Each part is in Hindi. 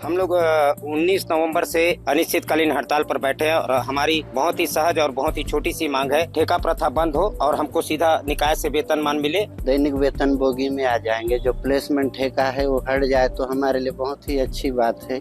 हम लोग 19 नवंबर से अनिश्चितकालीन हड़ताल पर बैठे हैं और हमारी बहुत ही सहज और बहुत ही छोटी सी मांग है, ठेका प्रथा बंद हो और हमको सीधा निकाय से वेतनमान मिले। दैनिक वेतन बोगी में आ जाएंगे। जो प्लेसमेंट ठेका है वो हट जाए तो हमारे लिए बहुत ही अच्छी बात है।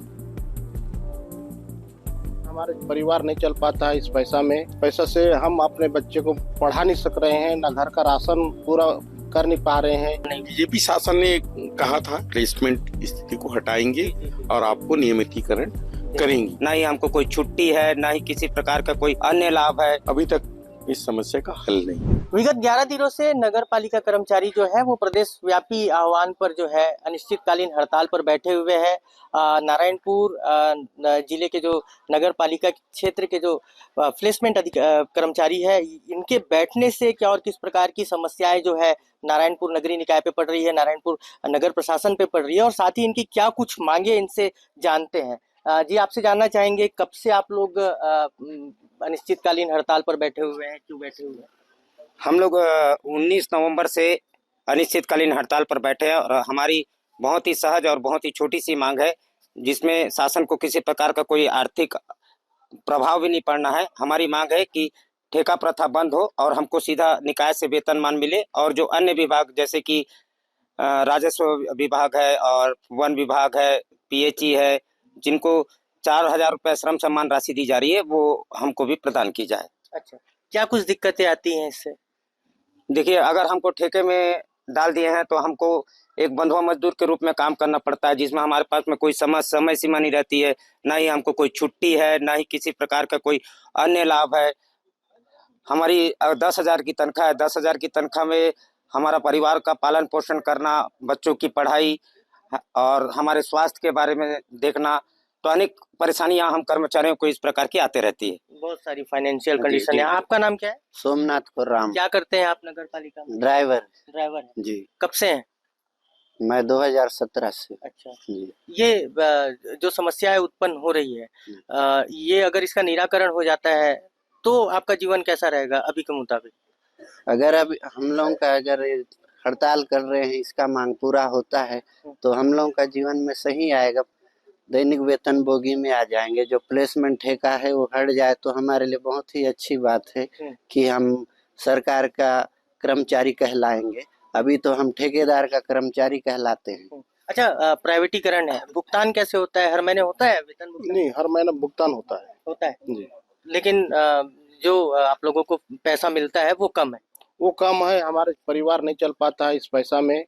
हमारे परिवार नहीं चल पाता है इस पैसा से हम अपने बच्चे को पढ़ा नहीं सक रहे हैं, ना घर का राशन पूरा कर नहीं पा रहे हैं। बीजेपी शासन ने कहा था प्लेसमेंट स्थिति को हटाएंगे और आपको नियमितीकरण करेंगे। ना ही हमको कोई छुट्टी है, ना ही किसी प्रकार का कोई अन्य लाभ है। अभी तक इस समस्या का हल नहीं। विगत 11 दिनों से नगर पालिका कर्मचारी जो है वो प्रदेश व्यापी आह्वान पर जो है अनिश्चितकालीन हड़ताल पर बैठे हुए हैं। नारायणपुर जिले के जो नगर पालिका क्षेत्र के जो प्लेसमेंट कर्मचारी है, इनके बैठने से क्या और किस प्रकार की समस्याएं जो है नारायणपुर नगरीय निकाय पे पड़ रही है, नारायणपुर नगर प्रशासन पे पड़ रही है और साथ ही इनकी क्या कुछ मांगे इनसे जानते हैं। जी, आपसे जानना चाहेंगे कब से आप लोग अनिश्चितकालीन हड़ताल पर बैठे हुए हैं, क्यों बैठे हुए हैं? हम लोग 19 नवंबर से अनिश्चितकालीन हड़ताल पर बैठे हैं और हमारी बहुत ही सहज और बहुत ही छोटी सी मांग है, जिसमें शासन को किसी प्रकार का कोई आर्थिक प्रभाव भी नहीं पड़ना है। हमारी मांग है कि ठेका प्रथा बंद हो और हमको सीधा निकाय से वेतनमान मिले और जो अन्य विभाग जैसे कि राजस्व विभाग है और वन विभाग है, पीएचई है, जिनको 4,000 रुपये श्रम सम्मान राशि दी जा रही है, वो हमको भी प्रदान की जाए। अच्छा, क्या कुछ दिक्कतें आती हैं इससे? देखिए, अगर हमको ठेके में डाल दिए हैं तो हमको एक बंधुआ मजदूर के रूप में काम करना पड़ता है, जिसमें हमारे पास में कोई समय सीमा नहीं रहती है, ना ही हमको कोई छुट्टी है, ना ही किसी प्रकार का कोई अन्य लाभ है। हमारी 10,000 की तनख्वाह है। 10,000 की तनख्वाह में हमारा परिवार का पालन पोषण करना, बच्चों की पढ़ाई और हमारे स्वास्थ्य के बारे में देखना, तो अनेक परेशानियां हम कर्मचारियों को इस प्रकार की आते रहती है। बहुत सारी फाइनेंशियल कंडीशन है। आपका नाम क्या है? सोमनाथ खुर्राम। क्या करते हैं आप नगर पालिका में? ड्राइवर ड्राइवर है। जी। कब से हैं? मैं 2017 से। अच्छा, जी। ये जो समस्याएं उत्पन्न हो रही है, ये अगर इसका निराकरण हो जाता है तो आपका जीवन कैसा रहेगा अभी के मुताबिक? अगर अब हम लोग का हड़ताल कर रहे हैं, इसका मांग पूरा होता है तो हम लोग का जीवन में सही आएगा। दैनिक वेतन बोगी में आ जाएंगे। जो प्लेसमेंट ठेका है वो हट जाए तो हमारे लिए बहुत ही अच्छी बात है कि हम सरकार का कर्मचारी कहलाएंगे। अभी तो हम ठेकेदार का कर्मचारी कहलाते हैं। अच्छा, प्राइवेटीकरण है, भुगतान कैसे होता है? हर महीने होता है वेतन भुगतान? नहीं, हर महीने भुगतान होता है जी। जी। लेकिन जो आप लोगों को पैसा मिलता है वो कम है। वो कम है, हमारे परिवार नहीं चल पाता है इस पैसा में,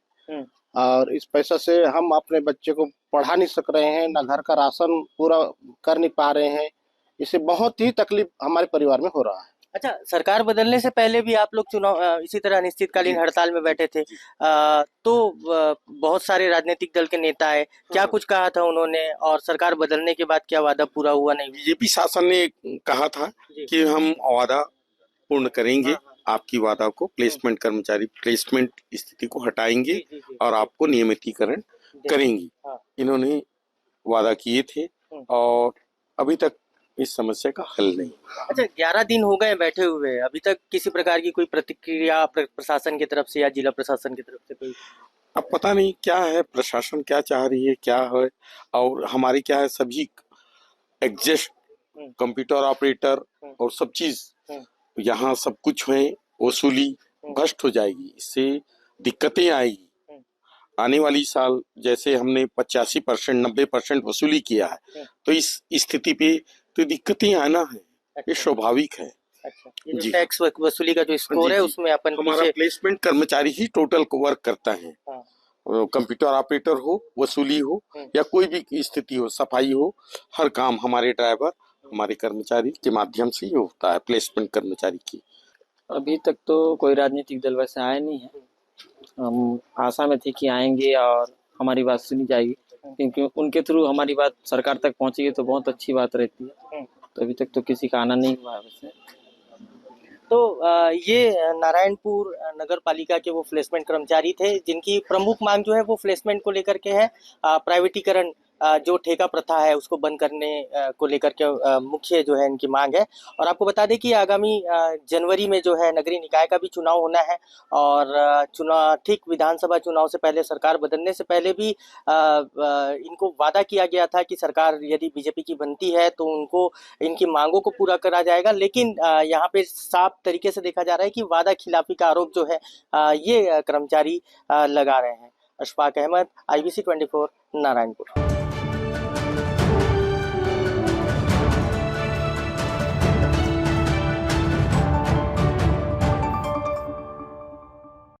और इस पैसा से हम अपने बच्चे को पढ़ा नहीं सक रहे हैं, ना घर का राशन पूरा कर नहीं पा रहे हैं। इससे बहुत ही तकलीफ हमारे परिवार में हो रहा है। अच्छा, सरकार बदलने से पहले भी आप लोग चुनाव इसी तरह अनिश्चितकालीन हड़ताल में बैठे थे, तो बहुत सारे राजनीतिक दल के नेता है, क्या कुछ कहा था उन्होंने और सरकार बदलने के बाद क्या वादा पूरा हुआ नहीं? बीजेपी शासन ने कहा था कि हम वादा पूर्ण करेंगे, आपकी वादा को प्लेसमेंट स्थिति को हटाएंगे और आपको नियमितीकरण करेंगे। इन्होंने वादा किए थे और अभी तक इस समस्या का हल नहीं। अच्छा, 11 दिन हो गए बैठे हुए, अभी तक किसी प्रकार की कोई प्रतिक्रिया प्रशासन की तरफ से या जिला प्रशासन की तरफ से कोई? अब पता नहीं क्या है, प्रशासन क्या चाह रही है, क्या है, और हमारी क्या है, सभी एडजस्ट कंप्यूटर ऑपरेटर और सब चीज यहाँ सब कुछ है, वसूली भ्रष्ट हो जाएगी, इससे दिक्कतें आएगी। आने वाली साल जैसे हमने 85% 90% वसूली किया है, तो इस स्थिति पे तो दिक्कतें आना है। ये स्वाभाविक है। अच्छा, ये जो टैक्स वसूली का जो स्कोर है उसमें अपन हमारा प्लेसमेंट कर्मचारी ही टोटल वर्क करता है। कंप्यूटर ऑपरेटर हो, वसूली हो या कोई भी स्थिति हो, सफाई हो, हर काम हमारे ड्राइवर, हमारे कर्मचारी के माध्यम से ही होता है, प्लेसमेंट कर्मचारी की। अभी तक तो कोई राजनीतिक दल वैसे आए नहीं है। हम आशा में थे कि आएंगे और हमारी बात सुनी जाएगी, क्योंकि उनके थ्रू हमारी बात सरकार तक पहुंचेगी तो बहुत अच्छी बात रहती है। तो अभी तक तो किसी का आना नहीं हुआ है वैसे। तो ये नारायणपुर नगर पालिका के वो प्लेसमेंट कर्मचारी थे जिनकी प्रमुख मांग जो है वो प्लेसमेंट को लेकर के है, प्राइवेटीकरण जो ठेका प्रथा है उसको बंद करने को लेकर के मुख्य जो है इनकी मांग है। और आपको बता दें कि आगामी जनवरी में जो है नगरीय निकाय का भी चुनाव होना है और चुनाव ठीक विधानसभा चुनाव से पहले, सरकार बदलने से पहले भी इनको वादा किया गया था कि सरकार यदि बीजेपी की बनती है तो उनको इनकी मांगों को पूरा करा जाएगा। लेकिन यहाँ पे साफ तरीके से देखा जा रहा है कि वादा खिलाफी का आरोप जो है ये कर्मचारी लगा रहे हैं। अशफाक अहमद, IBC 24, नारायणपुर।